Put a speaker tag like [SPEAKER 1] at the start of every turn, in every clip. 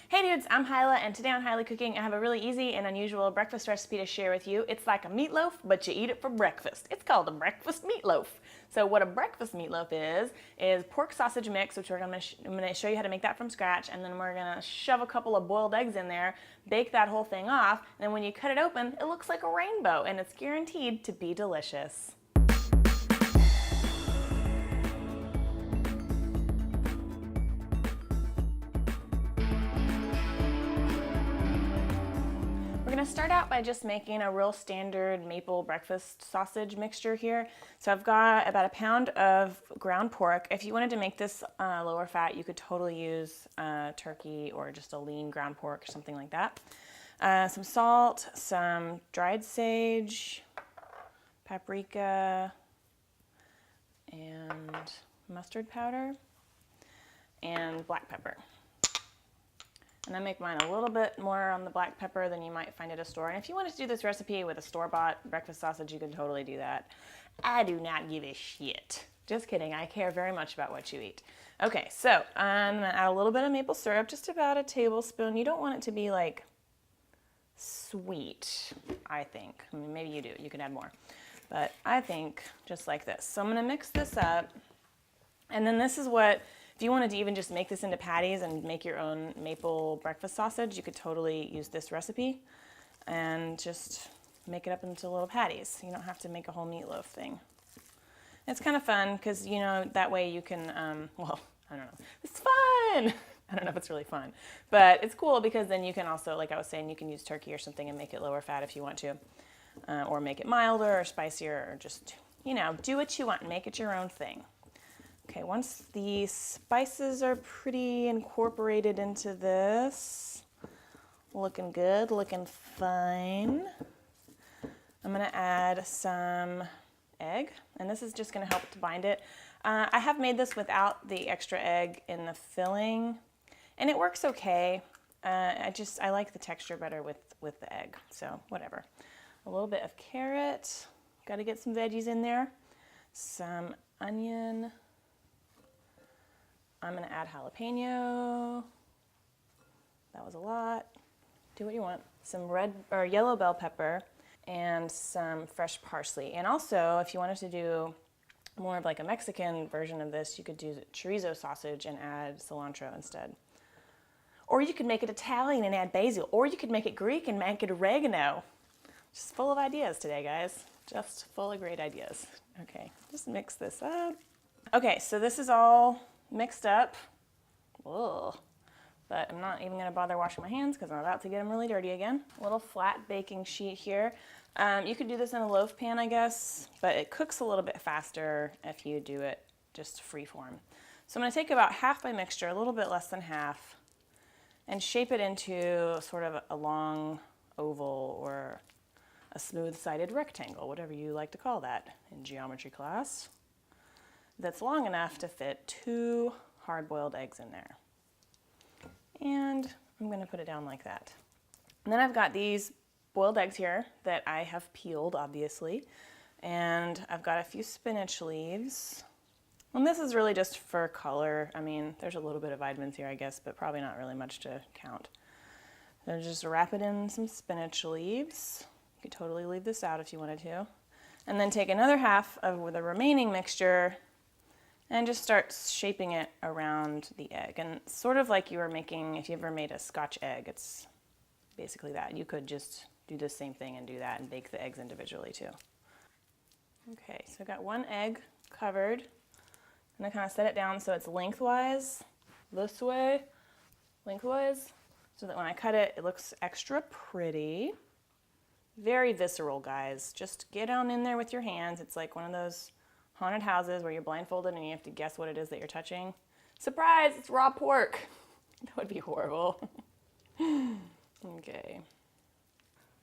[SPEAKER 1] Hey dudes, I'm Hilah, and today on Hilah Cooking I have a really easy and unusual breakfast recipe to share with you. It's like a meatloaf, but you eat it for breakfast. It's called a breakfast meatloaf. So what a breakfast meatloaf is pork sausage mix, which I'm going to show you how to make that from scratch, and then we're going to shove a couple of boiled eggs in there, bake that whole thing off, and then when you cut it open, it looks like a rainbow, and it's guaranteed to be delicious. We're going to start out by just making a real standard maple breakfast sausage mixture here. So I've got about a pound of ground pork. If you wanted to make this lower fat, you could totally use turkey or just a lean ground pork or something like that. Some salt, some dried sage, paprika, and mustard powder, and black pepper. And I make mine a little bit more on the black pepper than you might find at a store. And if you wanted to do this recipe with a store-bought breakfast sausage, you can totally do that. I do not give a shit. Just kidding, I care very much about what you eat. Okay, so I'm gonna add a little bit of maple syrup, just about a tablespoon. You don't want it to be like sweet, I think. I mean, maybe you do, you can add more. But I think just like this. So I'm gonna mix this up. And then this is what, if you wanted to even just make this into patties and make your own maple breakfast sausage, you could totally use this recipe and just make it up into little patties. You don't have to make a whole meatloaf thing. It's kind of fun because, you know, that way you can, well, I don't know. It's fun! I don't know if it's really fun. But it's cool because then you can also, like I was saying, you can use turkey or something and make it lower fat if you want to. Or make it milder or spicier or just, you know, do what you want and make it your own thing. Okay, once the spices are pretty incorporated into this, looking good, looking fine, I'm gonna add some egg, and this is just gonna help to bind it. I have made this without the extra egg in the filling, and it works okay. I like the texture better with the egg, so whatever. A little bit of carrot, gotta get some veggies in there, some onion. I'm gonna add jalapeno. That was a lot. Do what you want. Some red or yellow bell pepper and some fresh parsley. And also, if you wanted to do more of like a Mexican version of this, you could do chorizo sausage and add cilantro instead. Or you could make it Italian and add basil. Or you could make it Greek and make it oregano. Just full of ideas today, guys. Just full of great ideas. Okay, just mix this up. Okay, so this is all mixed up. Ugh. But I'm not even gonna bother washing my hands because I'm about to get them really dirty again. A little flat baking sheet here. You could do this in a loaf pan, I guess, but it cooks a little bit faster if you do it just freeform. So I'm gonna take about half my mixture, a little bit less than half, and shape it into sort of a long oval or a smooth-sided rectangle, whatever you like to call that in geometry class. That's long enough to fit 2 hard-boiled eggs in there. And I'm gonna put it down like that. And then I've got these boiled eggs here that I have peeled, obviously. And I've got a few spinach leaves. And this is really just for color. I mean, there's a little bit of vitamins here, I guess, but probably not really much to count. So just wrap it in some spinach leaves. You could totally leave this out if you wanted to. And then take another half of the remaining mixture and just start shaping it around the egg. And sort of like you were making, if you ever made a Scotch egg, it's basically that. You could just do the same thing and do that and bake the eggs individually too. Okay, so I got one egg covered. And I kind of set it down so it's lengthwise, this way, lengthwise, so that when I cut it, it looks extra pretty. Very visceral, guys. Just get on in there with your hands. It's like one of those haunted houses where you're blindfolded and you have to guess what it is that you're touching. Surprise, it's raw pork. That would be horrible. Okay.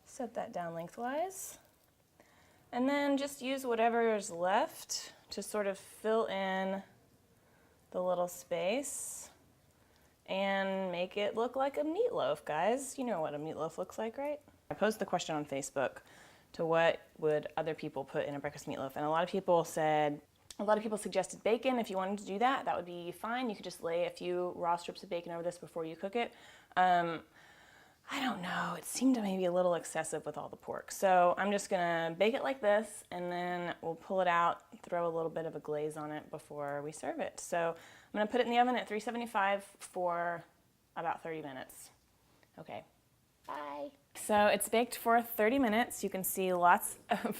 [SPEAKER 1] Set that down lengthwise. And then just use whatever is left to sort of fill in the little space and make it look like a meatloaf, guys. You know what a meatloaf looks like, right? I posed the question on Facebook to what would other people put in a breakfast meatloaf, and a lot of people said A lot of people suggested bacon. If you wanted to do that, that would be fine. You could just lay a few raw strips of bacon over this before you cook it. I don't know, it seemed maybe a little excessive with all the pork. So I'm just gonna bake it like this, and then we'll pull it out, throw a little bit of a glaze on it before we serve it. So I'm gonna put it in the oven at 375 for about 30 minutes. Okay, bye. So it's baked for 30 minutes. You can see lots of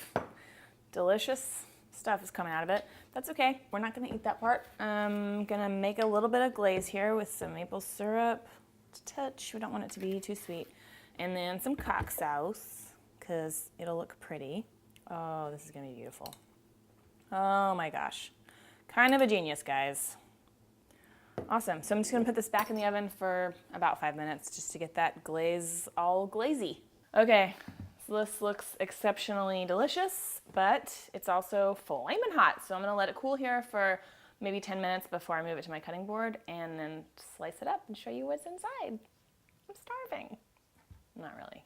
[SPEAKER 1] delicious stuff is coming out of it. That's okay, we're not gonna eat that part. I'm gonna make a little bit of glaze here with some maple syrup. Touch, we don't want it to be too sweet. And then some cock sauce, because it'll look pretty. Oh, this is gonna be beautiful. Oh my gosh. Kind of a genius, guys. Awesome, so I'm just gonna put this back in the oven for about 5 minutes just to get that glaze all glazy. Okay, so this looks exceptionally delicious, but it's also flaming hot. So I'm gonna let it cool here for maybe 10 minutes before I move it to my cutting board, and then slice it up and show you what's inside. I'm starving. Not really.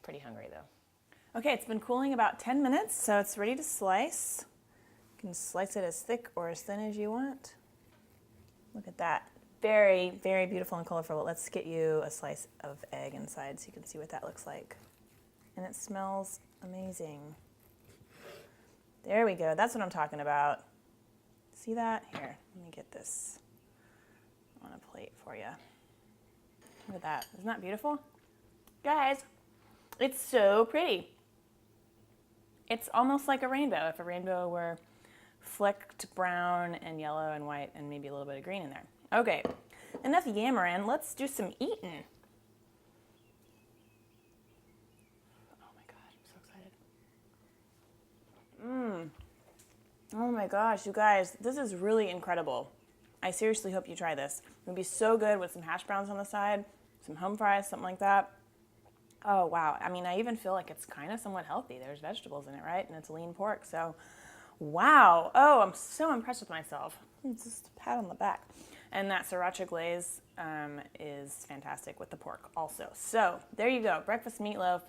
[SPEAKER 1] Pretty hungry though. Okay, it's been cooling about 10 minutes, so it's ready to slice. You can slice it as thick or as thin as you want. Look at that. Very, very beautiful and colorful. Let's get you a slice of egg inside so you can see what that looks like. And it smells amazing. There we go, that's what I'm talking about. See that? Here, let me get this on a plate for you. Look at that. Isn't that beautiful? Guys, it's so pretty. It's almost like a rainbow, if a rainbow were flecked brown and yellow and white and maybe a little bit of green in there. Okay, enough yammering. Let's do some eating. Oh my gosh, I'm so excited. Oh my gosh, you guys, this is really incredible. I seriously hope you try this. It would be so good with some hash browns on the side, some home fries, something like that. Oh wow, I mean, I even feel like it's kind of somewhat healthy. There's vegetables in it, right? And it's lean pork, so wow. Oh, I'm so impressed with myself. Just a pat on the back. And that sriracha glaze is fantastic with the pork also. So there you go, breakfast meatloaf.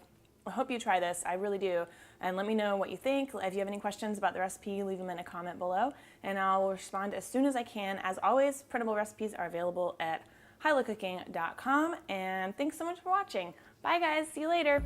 [SPEAKER 1] I hope you try this, I really do. And let me know what you think. If you have any questions about the recipe, leave them in a comment below, and I'll respond as soon as I can. As always, printable recipes are available at hilahcooking.com, and thanks so much for watching. Bye guys, see you later.